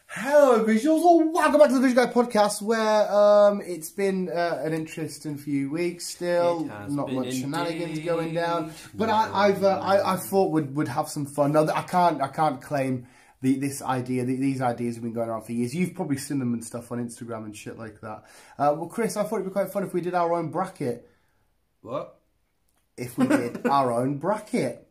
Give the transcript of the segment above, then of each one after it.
Hello visuals, or welcome back to the Visual Guy podcast, where it's been an interesting few weeks still, not much shenanigans going down, but I thought would have some fun. No, I can't claim these ideas have been going around for years. You've probably seen them and stuff on Instagram and shit like that. Well, Chris, I thought it'd be quite fun if we did our own bracket. What? If we did our own bracket.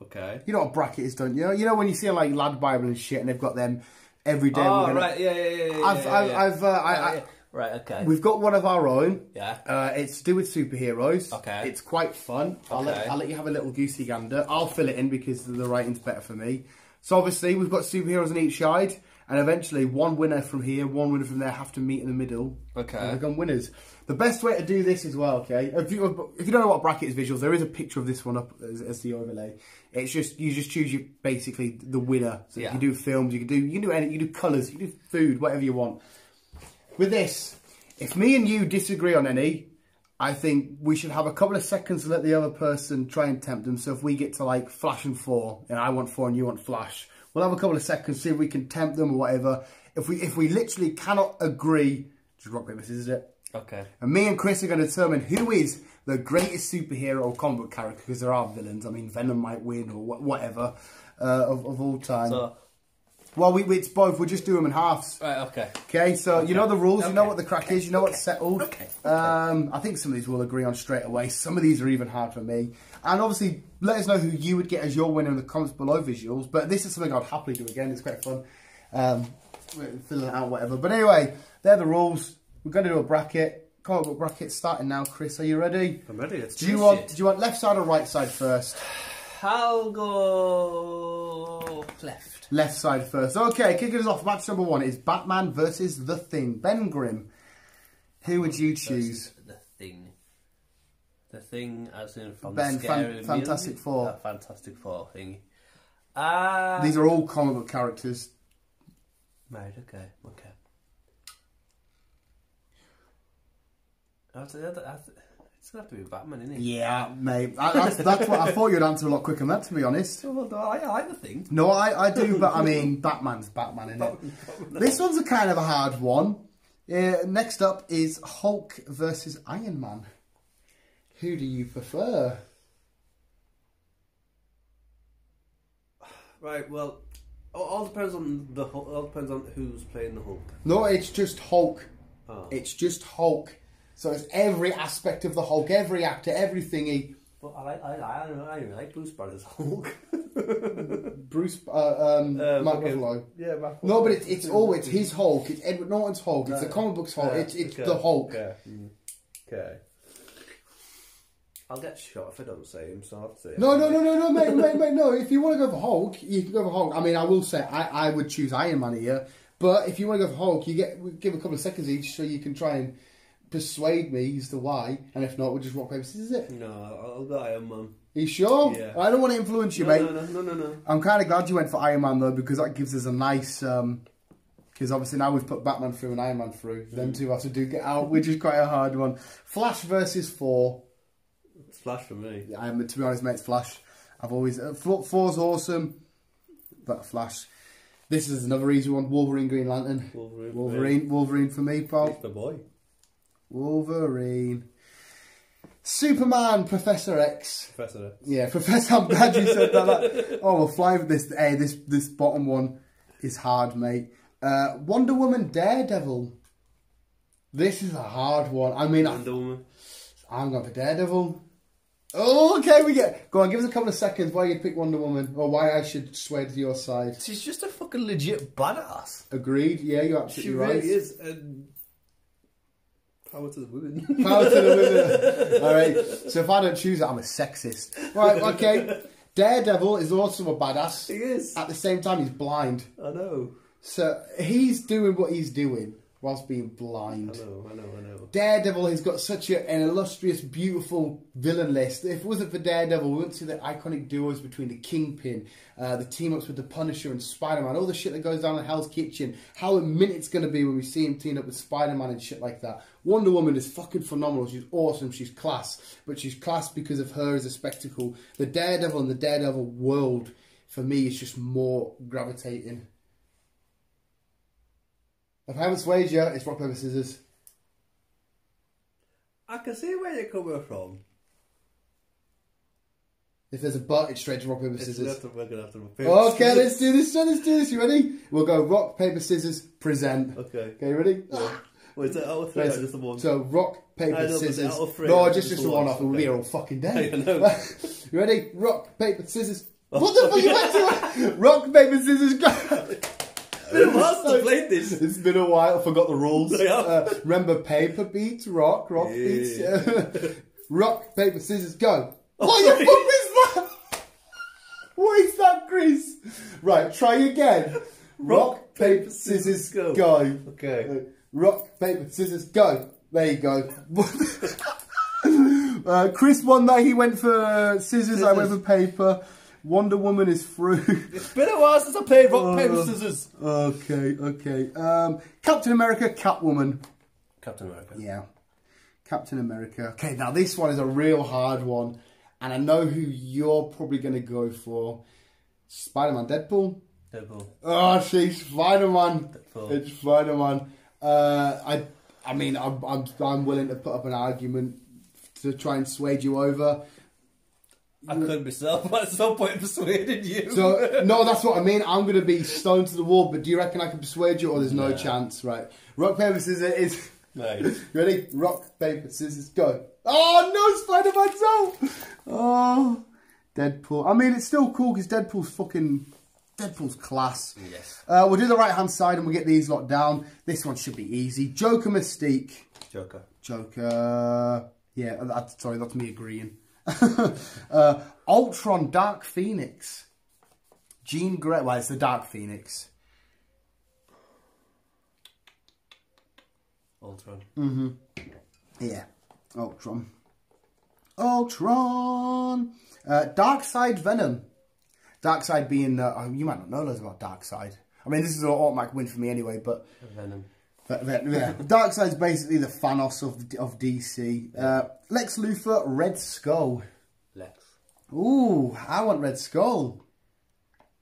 Okay. You know what a bracket is, don't you? You know when you see like Lad Bible and shit, and they've got them. Every day. Oh, right, yeah. Right, okay. We've got one of our own. Yeah. It's to do with superheroes. Okay. It's quite fun. I'll let you have a little goosey gander. I'll fill it in because the writing's better for me. So obviously we've got superheroes on each side, and eventually one winner from here, one winner from there have to meet in the middle. Okay. And become winners. The best way to do this as well, okay? If you don't know what bracket is visuals, there is a picture of this one up as the overlay. It's just you just choose basically the winner. So you can do films, you can do anything, you can do colours, you can do food, whatever you want. With this, if me and you disagree on any, I think we should have a couple of seconds to let the other person try and tempt them. So if we get to like Flash and 4, and I want 4 and you want Flash, we'll have a couple of seconds, see if we can tempt them or whatever. If we literally cannot agree, just rock, paper, scissors it. Okay. And me and Chris are going to determine who is the greatest superhero or comic book character, because there are villains. I mean, Venom might win or whatever of all time. So, well, it's both. We'll just do them in halves. Right, okay. Okay, so you know the rules. You know what the crack is. You know what's settled. Okay. I think some of these we'll agree on straight away. Some of these are even hard for me. And obviously, let us know who you would get as your winner in the comments below, visuals. But this is something I'd happily do again. It's quite fun. Filling it out, whatever. But anyway, they're the rules. We're going to do a bracket. Comic book bracket starting now. Chris, are you ready? I'm ready. Do you want left side or right side first? I'll go left. Left side first. Okay, kicking us off. Match number 1 is Batman versus The Thing. Ben Grimm. Who would you choose? The Thing. The Thing, as in from Ben, the scary Fantastic Four. That Fantastic Four thing. These are all comic book characters. Right. Okay. It's going to have to be Batman, isn't it? Yeah, mate. That's what I thought you'd answer a lot quicker than that, to be honest. Well, I like The Thing. No, I do, but I mean, Batman's Batman, isn't it? This one's a kind of a hard one. Next up is Hulk versus Iron Man. Who do you prefer? Right, well, all depends on who's playing the Hulk. No, it's just Hulk. Oh. It's just Hulk. So it's every aspect of the Hulk, every actor, every thingy. But I really like Bruce Banner's Hulk. Bruce, Mark Ruffalo. Yeah, Mark Ruffalo. No, but it's his Hulk. It's Edward Norton's Hulk. It's the comic book's Hulk. It's the Hulk. Okay. I'll get shot if I don't say him, so I'll say it. No, mate, no. If you want to go for Hulk, you can go for Hulk. I mean, I will say I would choose Iron Man here, but if you want to go for Hulk, we give a couple of seconds each so you can try and persuade me as to why, and if not, we'll just rock, paper, scissors it. No, I'll go Iron Man. Are you sure? Yeah. I don't want to influence you, mate. No. I'm kind of glad you went for Iron Man, though, because that gives us a nice... Because obviously now we've put Batman through and Iron Man through. Them two have to duke it out, which is quite a hard one. Flash versus 4. It's Flash for me. To be honest, mate, it's Flash. I've always... 4's awesome, but Flash... This is another easy one. Wolverine, Green Lantern. Wolverine for me, pal. It's the boy. Wolverine. Superman, Professor X. Professor X. Yeah, Professor. I'm glad you said that. Oh, we'll fly with this. Hey, this bottom one is hard, mate. Wonder Woman, Daredevil. This is a hard one. I mean, Wonder Woman. I'm going for Daredevil. Oh, okay, go on. Give us a couple of seconds why you'd pick Wonder Woman, or why I should sway to your side. She's just a fucking legit badass. Agreed. Yeah, you're absolutely right. She really is. Power to the women. Power to the women. All right. So if I don't choose it, I'm a sexist. Right. Okay. Daredevil is also a badass. He is. At the same time, he's blind. I know. So he's doing what he's doing. whilst being blind. I know. Daredevil has got such an illustrious, beautiful villain list. If it wasn't for Daredevil, we wouldn't see the iconic duos between the Kingpin, the team-ups with the Punisher and Spider-Man, all the shit that goes down in Hell's Kitchen, how a minute's going to be when we see him team up with Spider-Man and shit like that. Wonder Woman is fucking phenomenal. She's awesome. She's class. But she's class because of her as a spectacle. The Daredevil and the Daredevil world, for me, is just more gravitating. If I haven't swayed you, it's rock, paper, scissors. I can see where you're coming from. If there's a but, it's straight to rock, paper, scissors. We're gonna have to okay, let's do this. Let's do this. You ready? We'll go rock, paper, scissors, present. Okay. Okay, ready? Yeah. Wait, is it out of three or just the one? So rock, paper, scissors. Out of three, no, just the one off. We'll be here all fucking day. I know. You ready? Rock, paper, scissors. What the fuck you went to? Rock, paper, scissors, go. Who played this? It's been a while. I forgot the rules. Yeah. Remember, paper beats rock, rock beats rock, paper, scissors, go. What the fuck is that? What is that, Chris? Right, try again. Rock, paper, scissors, go. Okay. Rock, paper, scissors, go. There you go. Chris won that. He went for scissors. I went for paper. Wonder Woman is through. It's been a while since I played rock, paper, scissors. Okay. Captain America, Catwoman. Captain America. Yeah. Captain America. Okay, now this one is a real hard one. And I know who you're probably going to go for. Spider-Man, Deadpool? Deadpool. Oh, she's Spider-Man. Deadpool. It's Spider-Man. I mean, I'm willing to put up an argument to try and sway you over. I couldn't myself, but at some point persuaded you. So, no, that's what I mean. I'm going to be stoned to the wall, but do you reckon I can persuade you or there's no chance? Right. Rock, paper, scissors is... Nice. Ready? Rock, paper, scissors, go. Oh, no, Spider-Man's out. Oh, Deadpool. I mean, it's still cool because Deadpool's class. Yes. We'll do the right-hand side and we'll get these locked down. This one should be easy. Joker, Mystique. Joker. Yeah, sorry, that's me agreeing. Ultron, Dark Phoenix. Jean Grey. Well, it's the Dark Phoenix. Ultron. Yeah. Ultron. Darkseid, Venom. Darkseid being... you might not know loads about Darkseid. I mean, this is an automatic win for me anyway, but... Venom. Yeah. Darkseid's basically the Thanos of DC. Lex Luthor, Red Skull. Lex. Ooh, I want Red Skull.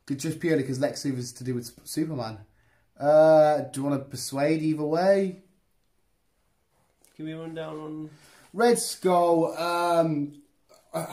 Just purely because Lex Luthor's to do with Superman. Do you want to persuade either way? Give me a rundown on... Red Skull,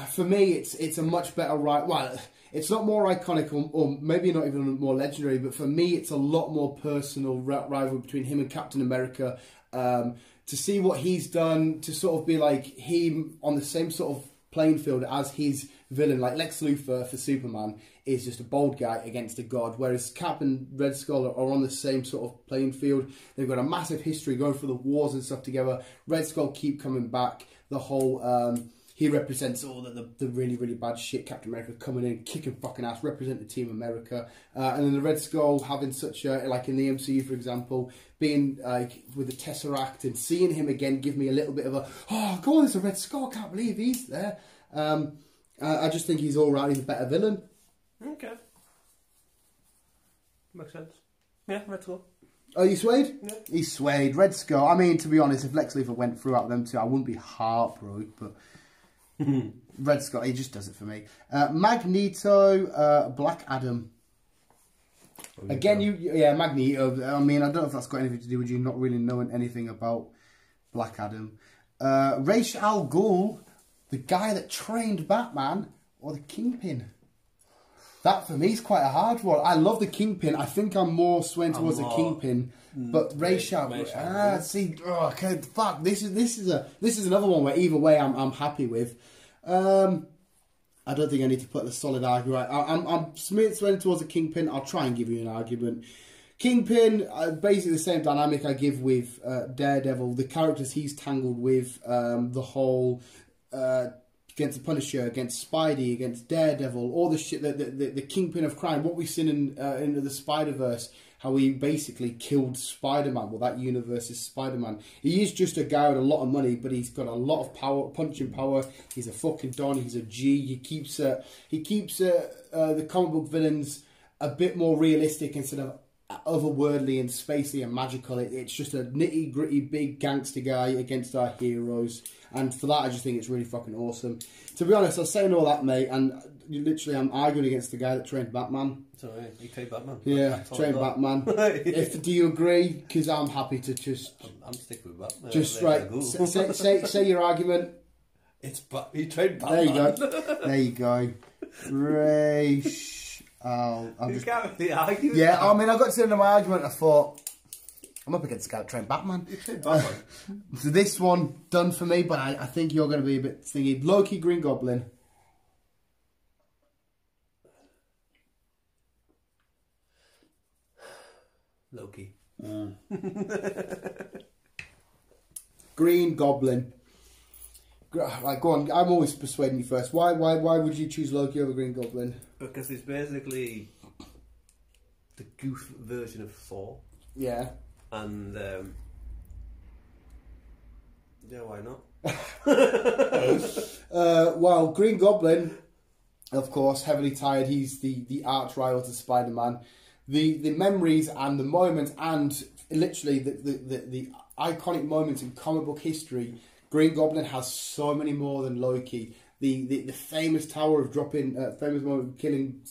for me, it's a much better well, it's not more iconic or maybe not even more legendary, but for me, it's a lot more personal rivalry between him and Captain America. To see what he's done, to sort of be like him on the same sort of playing field as his villain, like Lex Luthor for Superman, is just a bold guy against a god, whereas Cap and Red Skull are on the same sort of playing field. They've got a massive history going through the wars and stuff together. Red Skull keep coming back. The whole, he represents all the really, really bad shit. Captain America coming in, kicking fucking ass, representing Team America. And then the Red Skull having such a, like in the MCU, for example, being like with the Tesseract and seeing him again give me a little bit of a, oh, God, there's a Red Skull, I can't believe he's there. I just think he's all right, he's a better villain. Okay. Makes sense. Yeah, Red Skull. Oh, you swayed? Yeah. He's swayed. Red Skull. I mean, to be honest, if Lex Luthor went through out them two, I wouldn't be heartbroken, but Red Skull, he just does it for me. Magneto, Black Adam. Again, Magneto. I mean, I don't know if that's got anything to do with you not really knowing anything about Black Adam. Ra's al Ghul, the guy that trained Batman, or the Kingpin. That for me is quite a hard one. I love the Kingpin. I think I'm more swaying towards the Kingpin, but Ra's al Ghul. See, okay, fuck. This is another one where either way I'm happy with. I don't think I need to put a solid argument. I'm swaying towards the Kingpin. I'll try and give you an argument. Kingpin, basically the same dynamic I give with Daredevil. The characters he's tangled with, the whole against the Punisher, against Spidey, against Daredevil, all the shit, the kingpin of crime, what we've seen in into the Spider-Verse, how he basically killed Spider-Man. Well, that universe is Spider-Man. He is just a guy with a lot of money, but he's got a lot of power, punching power. He's a fucking don. He's a G. He keeps the comic book villains a bit more realistic instead of otherworldly and spacey and magical. It's just a nitty gritty big gangster guy against our heroes, and for that I just think it's really fucking awesome. To be honest, I was saying all that, mate, and literally I'm arguing against the guy that trained Batman. Sorry, you trained Batman? Yeah, trained Batman. Do you agree? Because I'm happy to just... I'm sticking with Batman. Just right, say your argument. It's he trained Batman. There you go. There you go. You can't really argue. Yeah, I mean, I got to the end of my argument. I thought, I'm up against the guy that trained Batman. You trained Batman. So this one done for me, but I think you're going to be a bit thingy. Loki, Green Goblin. Loki. Green Goblin. Right, go on. I'm always persuading you first. Why would you choose Loki over Green Goblin? Because it's basically the goof version of Thor. Yeah. And yeah, why not? Well, Green Goblin, of course, heavily tied. He's the arch rival to Spider-Man. The memories and the moments and literally the iconic moments in comic book history, Green Goblin has so many more than Loki. The famous tower of dropping, famous moment of killing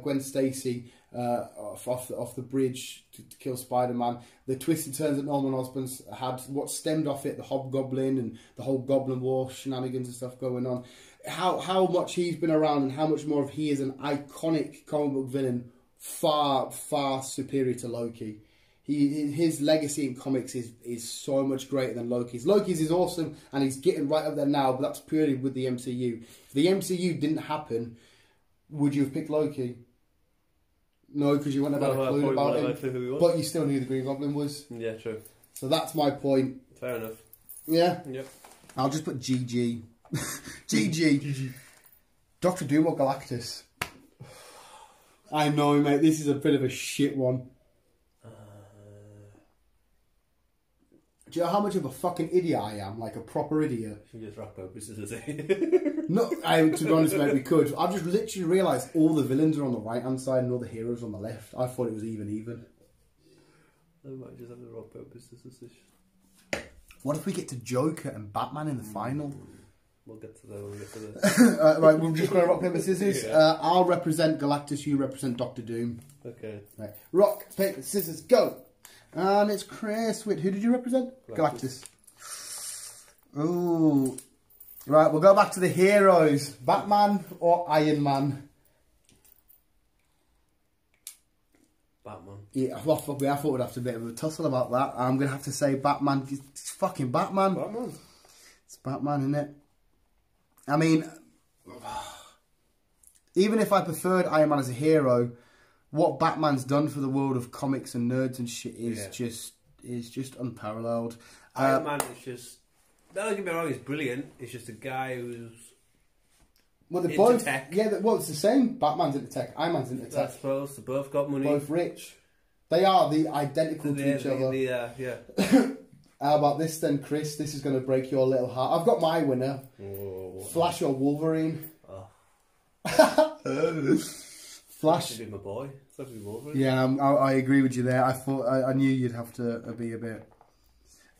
Gwen Stacy off the bridge to kill Spider-Man. The twists and turns that Norman Osborn's had, what stemmed off it, the Hobgoblin and the whole Goblin War shenanigans and stuff going on. How much he's been around and how much more of he is an iconic comic book villain, far superior to Loki. His legacy in comics is so much greater than Loki's. Loki's is awesome and he's getting right up there now, but that's purely with the MCU. If the MCU didn't happen, would you have picked Loki? No, because you wouldn't have had a clue about him. But you still knew who the Green Goblin was. Yeah, true. So that's my point. Fair enough. Yeah? Yep. I'll just put GG. GG. Dr. Doom or Galactus? I know, mate. This is a bit of a shit one. Do you know how much of a fucking idiot I am? Like a proper idiot. You just rock, paper, scissors. No, to be honest, mate, we could. I've just literally realised all the villains are on the right-hand side and all the heroes on the left. I thought it was even. I might just have the rock, paper, scissors. What if we get to Joker and Batman in the final? We'll get to that. Right, we're just going to rock, paper, scissors. Yeah. I'll represent Galactus, you represent Dr. Doom. Okay. Right. Rock, paper, scissors, go! And it's Chris. Wait, who did you represent? Galactus. Ooh. Right, we'll go back to the heroes. Batman or Iron Man? Batman. Yeah, well, fuck me, I thought we'd have to be a bit of a tussle about that. I'm going to have to say Batman. It's fucking Batman. Batman. It's Batman, isn't it? I mean, even if I preferred Iron Man as a hero, what Batman's done for the world of comics and nerds and shit is just unparalleled. Iron Man is just, don't get me wrong, he's brilliant. He's just a guy who's into tech. Yeah, well, it's the same. Batman's into tech. Iron Man's into tech. I suppose they both got money. Both rich. They are identical to each other. Yeah. How about this then, Chris? This is going to break your little heart. I've got my winner. Whoa. Flash or Wolverine? Oh. Flash. That'd be my boy. That'd be Wolverine. Yeah, I agree with you there. I knew you'd have to be a bit.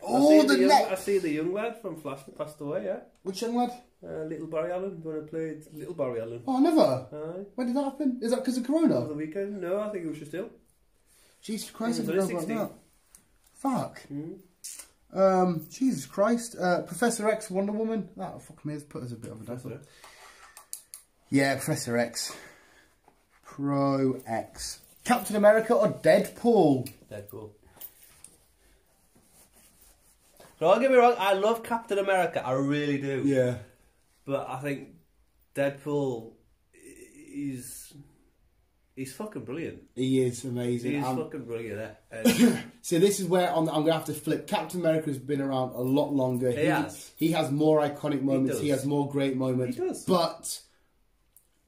I see the young lad from Flash that passed away. Yeah. Which young lad? Little Barry Allen. When I played Little Barry Allen. Oh, never. Aye. When did that happen? Is that because of Corona? Over the weekend? No, I think it was just ill. Jesus Christ! I He forgot was about 16. that. Fuck. Mm. Jesus Christ. Professor X, Wonder Woman. That fuck me has put us a bit of a dazzle. Yeah, Professor X. Pro X. Captain America or Deadpool? Deadpool. Don't get me wrong, I love Captain America, I really do. He's fucking brilliant. He is amazing. He is fucking brilliant. So this is where I'm going to have to flip. Captain America's been around a lot longer. He has more iconic moments. He has more great moments. He does. But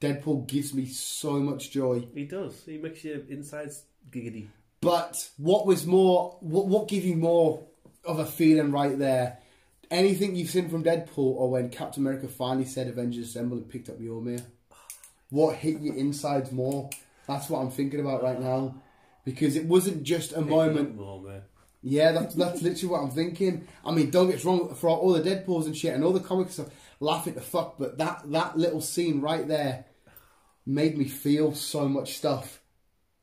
Deadpool gives me so much joy. He does. He makes your insides giggity. But what was more... What gave you more of a feeling right there? Anything you've seen from Deadpool, or when Captain America finally said Avengers Assemble and picked up Mjolnir? What hit your insides more? That's what I'm thinking about right now. Because it wasn't just a moment. Yeah, that's literally what I'm thinking. I mean, don't get us wrong, for all the Deadpools and shit and all the comic stuff, laughing the fuck, but that little scene right there made me feel so much stuff.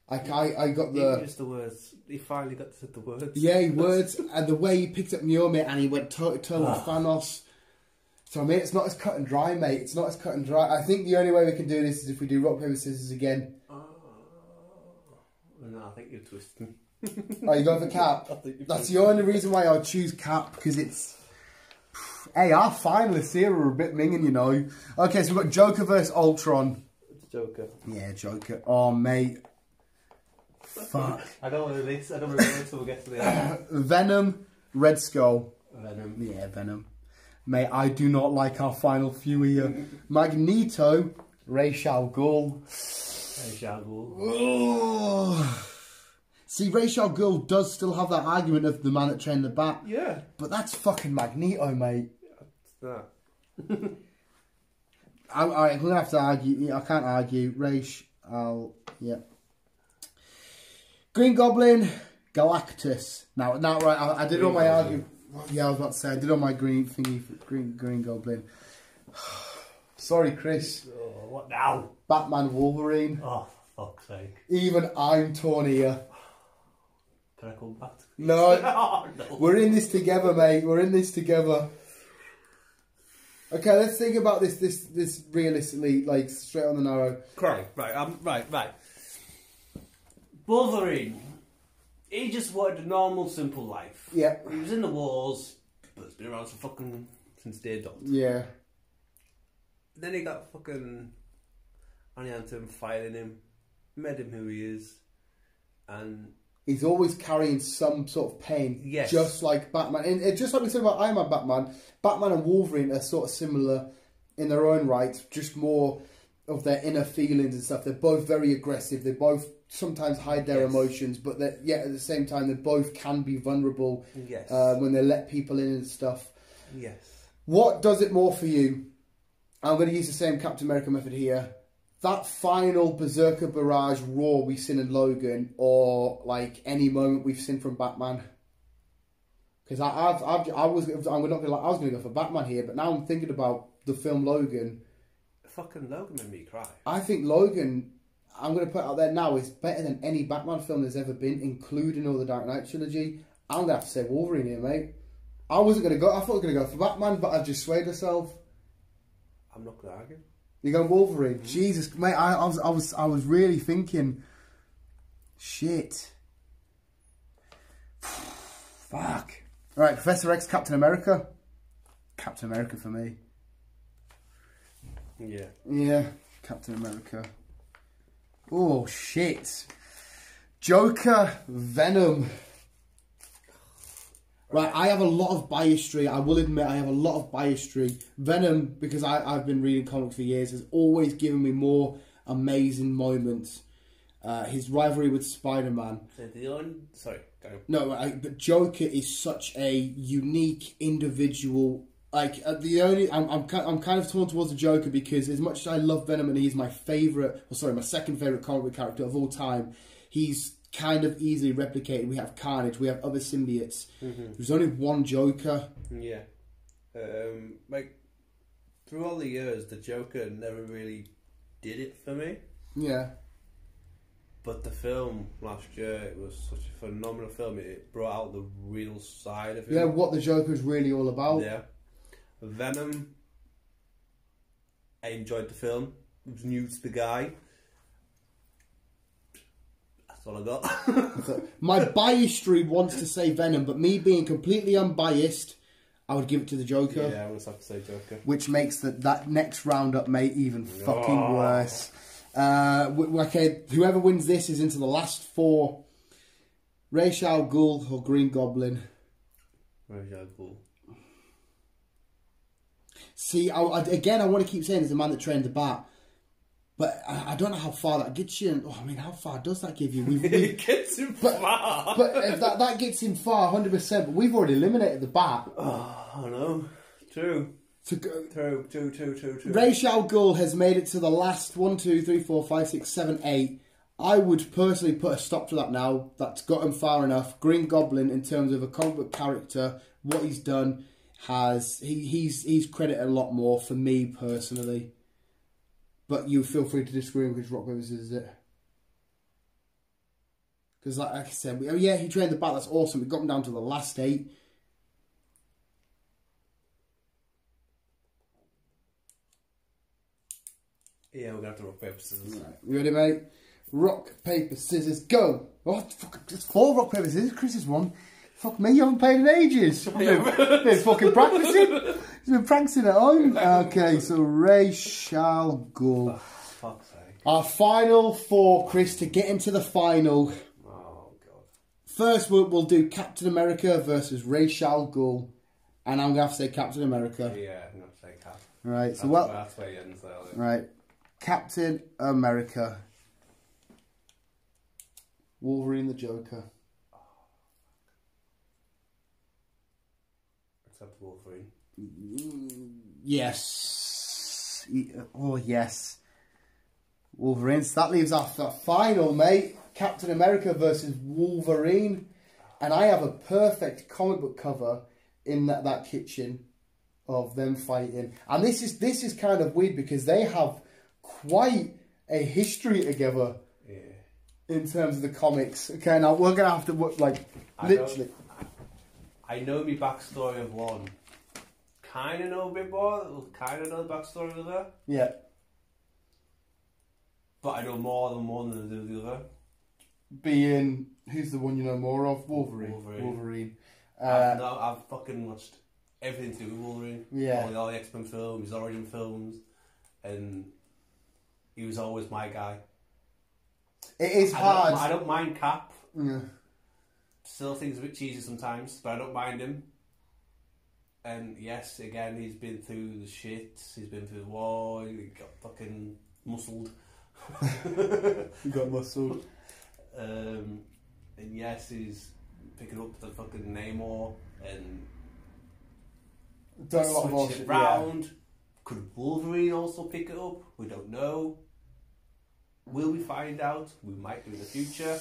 I got the... Even just the words. He finally got to say the words. Yeah, words. And the way he picked up Mjolnir and he went toe-to-toe with Thanos. So, mate, it's not as cut and dry, mate. It's not as cut and dry. I think the only way we can do this is if we do rock, paper, scissors again. No, I think you're twisting. Oh, you going for Cap? That's the only reason why I'll choose Cap, because it's... Hey, our finalists here are a bit minging, you know. Okay, so we've got Joker versus Ultron. It's Joker. Yeah, Joker. Oh, mate. Fuck. I don't want to this. I don't want to wait until we get to the end. Venom, Red Skull. Venom. Yeah, Venom. Mate, I do not like our final few here. Magneto, Ra's al Ghul. Ra's al Ghul. Oh. See, Ra's al Ghul does still have that argument of the man that trained the bat. Yeah. But that's fucking Magneto, mate. That's that. I'm going to have to argue. I can't argue. Ra's al... Yeah. Green Goblin, Galactus. Now, right, I did all my argument. Yeah, I was about to say, I did all my green thingy for Green Goblin. Sorry, Chris. Oh, what now? Batman Wolverine. Oh, for fuck's sake. Even I'm torn here. Can I come back? No. Oh, no. We're in this together, mate. We're in this together. Okay, let's think about this realistically, like straight on the narrow. Right. Wolverine. He just wanted a normal, simple life. Yeah. He was in the wars, but he's been around since day dot. Yeah. Then he got fucking Annie Anthem fighting him, made him who he is, and he's always carrying some sort of pain. Yes. Just like Batman. And just like we said about Iron Man Batman and Wolverine are sort of similar in their own right, just more of their inner feelings and stuff. They're both very aggressive. They both sometimes hide their emotions, but yet at the same time they both can be vulnerable when they let people in and stuff. Yes. What does it more for you? I'm going to use the same Captain America method here. That final Berserker barrage roar we've seen in Logan, or like any moment we've seen from Batman. Because I was going to go for Batman here, but now I'm thinking about the film Logan. Fucking Logan made me cry. I think Logan, I'm going to put it out there now, is better than any Batman film there's ever been, including all the Dark Knight trilogy. I'm going to have to say Wolverine here, mate. I wasn't going to go, I thought I was going to go for Batman, but I've just swayed myself. I'm not going to argue. You're going Wolverine? Jesus, mate, I was really thinking, shit. Fuck. Alright, Professor X, Captain America. Captain America for me. Yeah. Yeah, Captain America. Oh, shit. Joker, Venom. Right, I have a lot of biasry. I will admit I have a lot of biasry. Venom, because I've been reading comics for years, has always given me more amazing moments. His rivalry with Spider-Man. Sorry, go on. No, but Joker is such a unique individual. Like I'm kind of torn towards the Joker, because as much as I love Venom and he's my my second favourite comic book character of all time, he's kind of easily replicated. We have Carnage, we have other symbiotes. There's only one Joker. Yeah. Like, through all the years, the Joker never really did it for me. Yeah. But the film last year, it was such a phenomenal film. It brought out the real side of him. Yeah, what the Joker is really all about. Yeah. Venom, I enjoyed the film. It was new to the guy. That's all I got. My biasry wants to say Venom, but me being completely unbiased, I would give it to the Joker. Yeah, I would have to say Joker. Which makes that next round up, mate, even fucking worse. Okay, whoever wins this is into the last 4. Ra's al Ghul or Green Goblin. Ra's al Ghul. See, I want to keep saying he's the man that trained the bat. But I don't know how far that gets you. Oh, I mean, how far does that give you? It gets him far. But if that gets him far, 100%. But we've already eliminated the bat. Oh, I know. True. True. Ra's al Ghul has made it to the last 1, 2, 3, 4, 5, 6, 7, 8. I would personally put a stop to that now. That's got him far enough. Green Goblin, in terms of a comic book character, what he's done, he's credited a lot more for me personally. But you feel free to disagree with rock, paper, scissors, is it? Because like I said, yeah, he trained the bat, that's awesome. We got him down to the last 8. Yeah, we're going to have to rock, paper, scissors. Right, you ready, mate? Rock, paper, scissors, go! Oh, fuck, it's 4 rock, paper, scissors. Chris has won. Fuck me, you haven't played in ages. I've been fucking practicing. He's been practicing at home. Okay, so Ra's al Ghul. Oh, fuck's sake. Our final 4, Chris, to get into the final. Oh, God. First, we'll do Captain America versus Ra's al Ghul. And I'm going to have to say Captain America. Yeah, I'm going to say Cap. Right, so That's where you end there. Right. Captain America. Wolverine the Joker. Except Wolverine. Yes. Oh, yes. Wolverine. So that leaves our final, mate. Captain America versus Wolverine. And I have a perfect comic book cover in that kitchen of them fighting. And this is kind of weird because they have quite a history together. Yeah. In terms of the comics. Okay, now we're going to have to, like, literally. I know my backstory of one. Kind of know a bit more. Kind of know the backstory of the other. Yeah. But I know more than one than I do the other. Being, who's the one you know more of? Wolverine. I've fucking watched everything to do with Wolverine. Yeah. All the X-Men films, his origin films. And he was always my guy. It is hard. I don't mind Cap. Yeah. Still think it's a bit cheesy sometimes, but I don't mind him. And yes, again, he's been through the shit. He's been through the war. He got fucking muscled. He got muscled. And yes, he's picking up the fucking Namor and switching it round. Yeah. Could Wolverine also pick it up? We don't know. Will we find out? We might do in the future.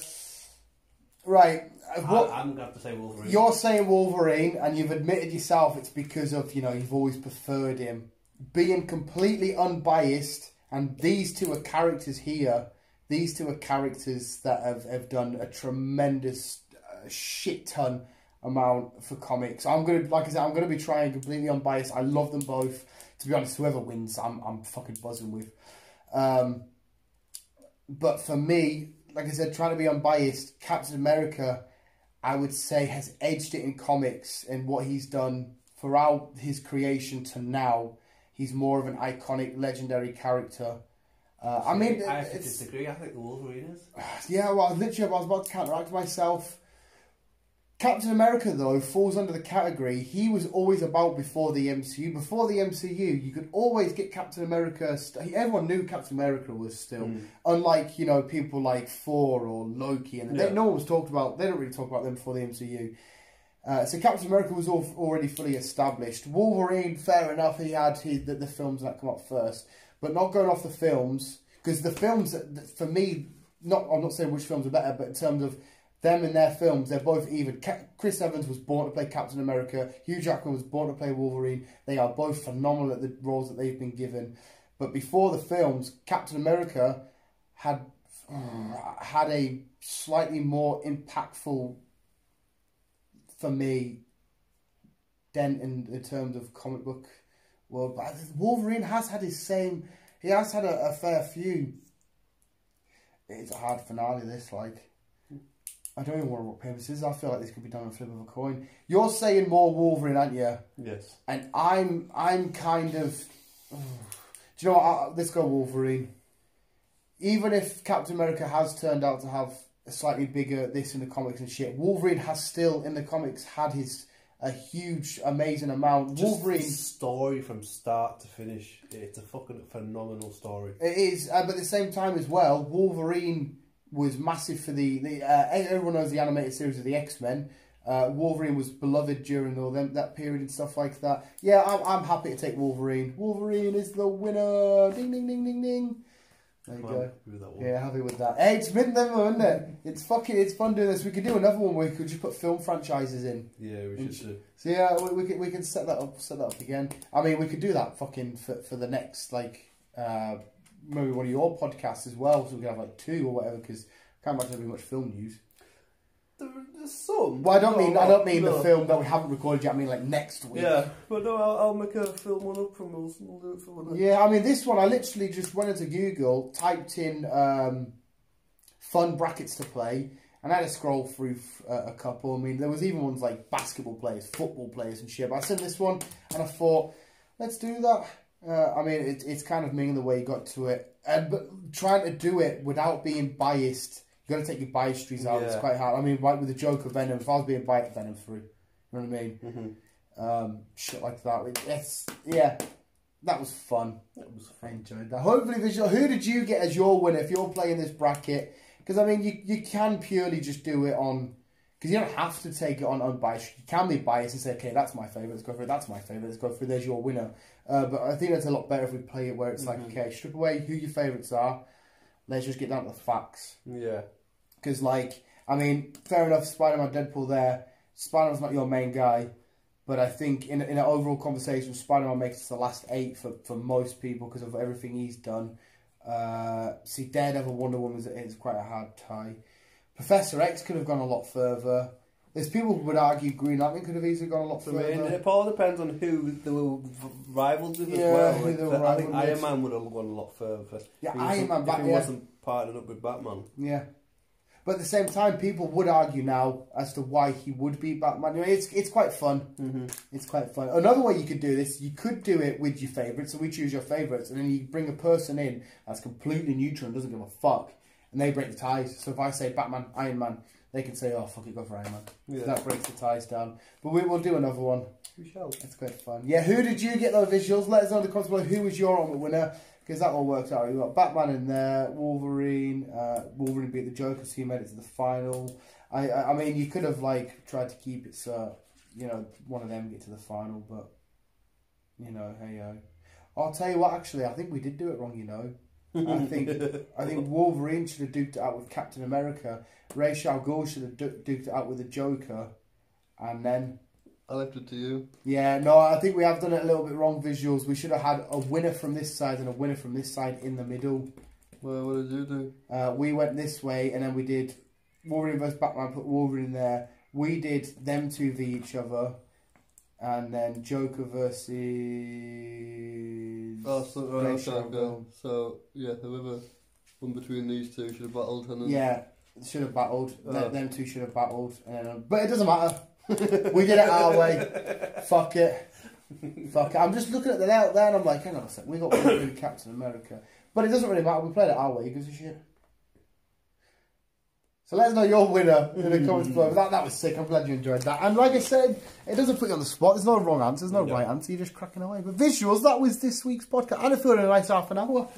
Right. I'm going to have to say Wolverine. You're saying Wolverine, and you've admitted yourself it's because of, you've always preferred him. Being completely unbiased, and these 2 are characters here. These 2 are characters that have done a tremendous shit ton amount for comics. I'm going to, like I said, I'm going to be trying completely unbiased. I love them both. To be honest, whoever wins, I'm fucking buzzing with. But for me, like I said, trying to be unbiased, Captain America, I would say, has edged it in comics and what he's done throughout his creation to now. He's more of an iconic, legendary character. I have to disagree. I think Wolverine is. Yeah, well, literally, I was about to counteract myself. Captain America, though, falls under the category he was always about before the MCU. Before the MCU, you could always get Captain America. Everyone knew Captain America was still. Unlike, people like Thor or Loki. And no one was talked about. They don't really talk about them before the MCU. So Captain America was already fully established. Wolverine, fair enough, he had the films that come up first. But not going off the films, because the films, for me, I'm not saying which films are better, but in terms of them and their films, they're both even. Chris Evans was born to play Captain America. Hugh Jackman was born to play Wolverine. They are both phenomenal at the roles that they've been given. But before the films, Captain America had a slightly more impactful, for me, dent in terms of comic book world. But Wolverine has had his same. He has had a fair few. It's a hard finale, this, like. I don't even want to rock, paper, scissors. I feel like this could be done on a flip of a coin. You're saying more Wolverine, aren't you? Yes. And I'm kind of... do you know what? Let's go Wolverine. even if Captain America has turned out to have a slightly bigger this in the comics and shit, Wolverine has still in the comics had a huge, amazing amount. Just Wolverine the story from start to finish, it's a fucking phenomenal story. It is, but at the same time as well, Wolverine was massive for everyone knows the animated series of the X-Men. Wolverine was beloved during all that period and stuff like that. Yeah, I'm happy to take Wolverine. Wolverine is the winner. Ding ding ding ding ding. There you go. Yeah, happy with that. Hey, it's mint them, isn't it? It's fun doing this. We could do another one where we could just put film franchises in. Yeah, we should do. So yeah, we can set that up again. I mean, we could do that fucking for the next maybe one of your podcasts as well. So we can have like 2 or whatever, because I can't imagine there'll be much film news. There's some. Well, I don't mean the film that we haven't recorded yet. I mean like next week. Yeah, but no, I'll make a film one up and we'll do it for one. Yeah, I mean this one, I literally just went into Google, typed in fun brackets to play, and I had to scroll through a couple. I mean, there was even ones like basketball players, football players, and shit. But I seen this one, and I thought, let's do that. I mean, it's kind of me in the way you got to it, but trying to do it without being biased. You got to take your biases out. Yeah. It's quite hard. I mean, like with the Joker Venom, if I was being biased, Venom through. You know what I mean? Mm-hmm. Shit like that. That was fun. I enjoyed that. Hopefully, who did you get as your winner if you're playing this bracket? Because I mean, you can purely just do it on. Because you don't have to take it on unbiased. You can be biased and say, okay, that's my favourite, let's go for it. That's my favourite, let's go for it. There's your winner. But I think that's a lot better if we play it where it's like, okay, strip away who your favourites are. Let's just get down to the facts. Yeah. Because, I mean, fair enough, Spider-Man, Deadpool there. Spider-Man's not your main guy. But I think in an overall conversation, Spider-Man makes it to the last 8 for most people because of everything he's done. See, Daredevil, Wonder Woman is quite a hard tie. Professor X could have gone a lot further. There's people who would argue Green Lantern could have easily gone a lot further. I mean, it all depends on who they were rivals with as well. I think Iron Man would have gone a lot further. Yeah, Iron Man, if he wasn't partnered up with Batman. Yeah. But at the same time, people would argue now as to why he would beat Batman. You know, it's quite fun. Mm-hmm. It's quite fun. Another way you could do this, you could do it with your favourites. So we choose your favourites, and then you bring a person in that's completely neutral and doesn't give a fuck, and they break the ties. So if I say Batman, Iron Man, they can say, oh, fuck it, go for Iron Man. Yeah. So that breaks the ties down. But we'll do another one. We shall. It's quite fun. Yeah, who did you get those visuals? Let us know in the comments below who was your ultimate winner. Because that all works out. You've got Batman in there, Wolverine. Wolverine beat the Joker, so he made it to the final. I mean, you could have tried to keep it so, one of them get to the final, but hey yo. I'll tell you what. Actually, I think we did do it wrong. I think Wolverine should have duked it out with Captain America. Ra's al Ghul should have duked it out with the Joker, and then. I left it to you. Yeah, no, I think we have done it a little bit wrong visuals. We should have had a winner from this side and a winner from this side in the middle. Well, what did you do? We went this way, and then we did Wolverine vs. Batman, put Wolverine there. We did them two v each other, and then Joker versus... Oh, so yeah, whoever won between these two should have battled. And then... Yeah, should have battled. Them two should have battled. But it doesn't matter. We did it our way. Fuck it. I'm just looking at the layout there and I'm like, hang on a sec, we got Wolverine, Captain America. But it doesn't really matter, we played it our way, who gives a shit. So let us know your winner in the comments below. That was sick, I'm glad you enjoyed that. And like I said, it doesn't put you on the spot, there's no wrong answer, there's no right answer, you're just cracking away. But visuals, that was this week's podcast. I had a feeling a nice half an hour.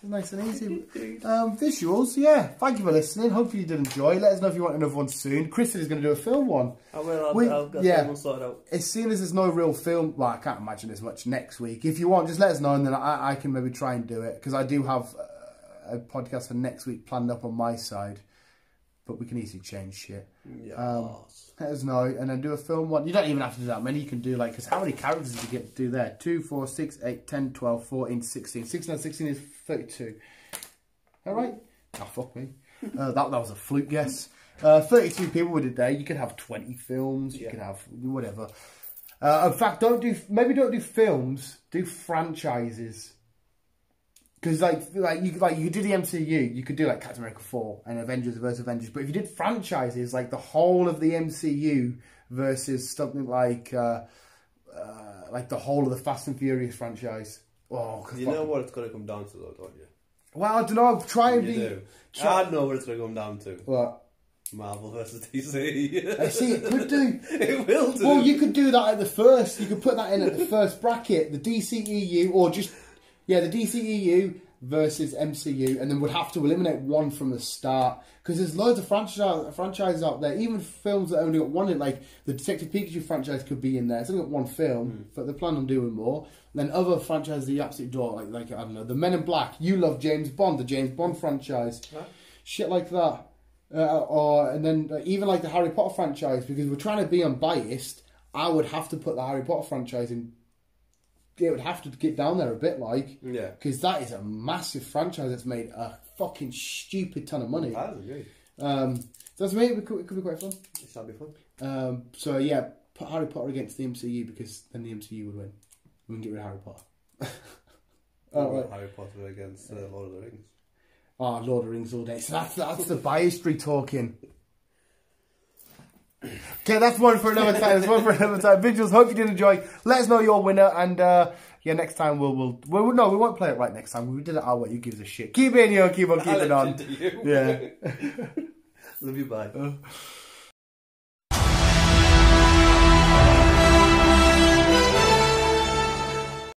Nice and easy. Visuals, yeah. Thank you for listening. Hopefully you did enjoy. Let us know if you want another one soon. Kristen is going to do a film one. I will. I'll get that one sorted out. As soon as there's no real film, well, I can't imagine there's much next week. If you want, just let us know and then I can maybe try and do it. Because I do have a podcast for next week planned up on my side. But we can easily change shit. Yeah. Let us know and then do a film one. You don't even have to do that many. You can do because how many characters did you get to do there? 2, 4, 6, 8, 10, 12, 14, 16. 16 and 16 is 32. All right? Oh, fuck me. That was a fluke guess. 32 people we did there. You could have 20 films. You could have whatever. In fact, maybe don't do films. Do franchises. Because you could do the MCU, you could do Captain America 4 and Avengers vs Avengers. But if you did franchises, the whole of the MCU versus something like the whole of the Fast and Furious franchise. Oh, you know what it's going to come down to, though, don't you? Well, I don't know. Try and be. I know what it's going to come down to. What? Marvel versus DC. I see, it could do. It will do. Well, you could do that at the first. You could put that in at the first bracket. The DCEU, or just... Yeah, the DCEU versus MCU, and then we'd have to eliminate one from the start. Because there's loads of franchises out there. Even films that only got one in, like the Detective Pikachu franchise could be in there. It's only got one film, but they plan on doing more. And then other franchises that you absolutely adore, like I don't know, the Men in Black. You love James Bond, the James Bond franchise. Huh? Shit like that. And then even like the Harry Potter franchise, because we're trying to be unbiased, I would have to put the Harry Potter franchise in. It would have to get down there a bit, like, yeah, because that is a massive franchise that's made a fucking stupid ton of money. That's great. So that's me. It could be quite fun. It shall be fun. So yeah, put Harry Potter against the MCU, because then the MCU would win. We can get rid of Harry Potter. Right. Harry Potter against Lord of the Rings. Oh, Lord of the Rings all day. So that's the biasry talking. Okay, that's one for another time. That's one for another time. Vigils, hope you did enjoy. Let us know your winner, and yeah, next time we won't play it right next time. We did it our way. You give us a shit. Keep it in here, keep on keeping on. You. Yeah. Love you, bye.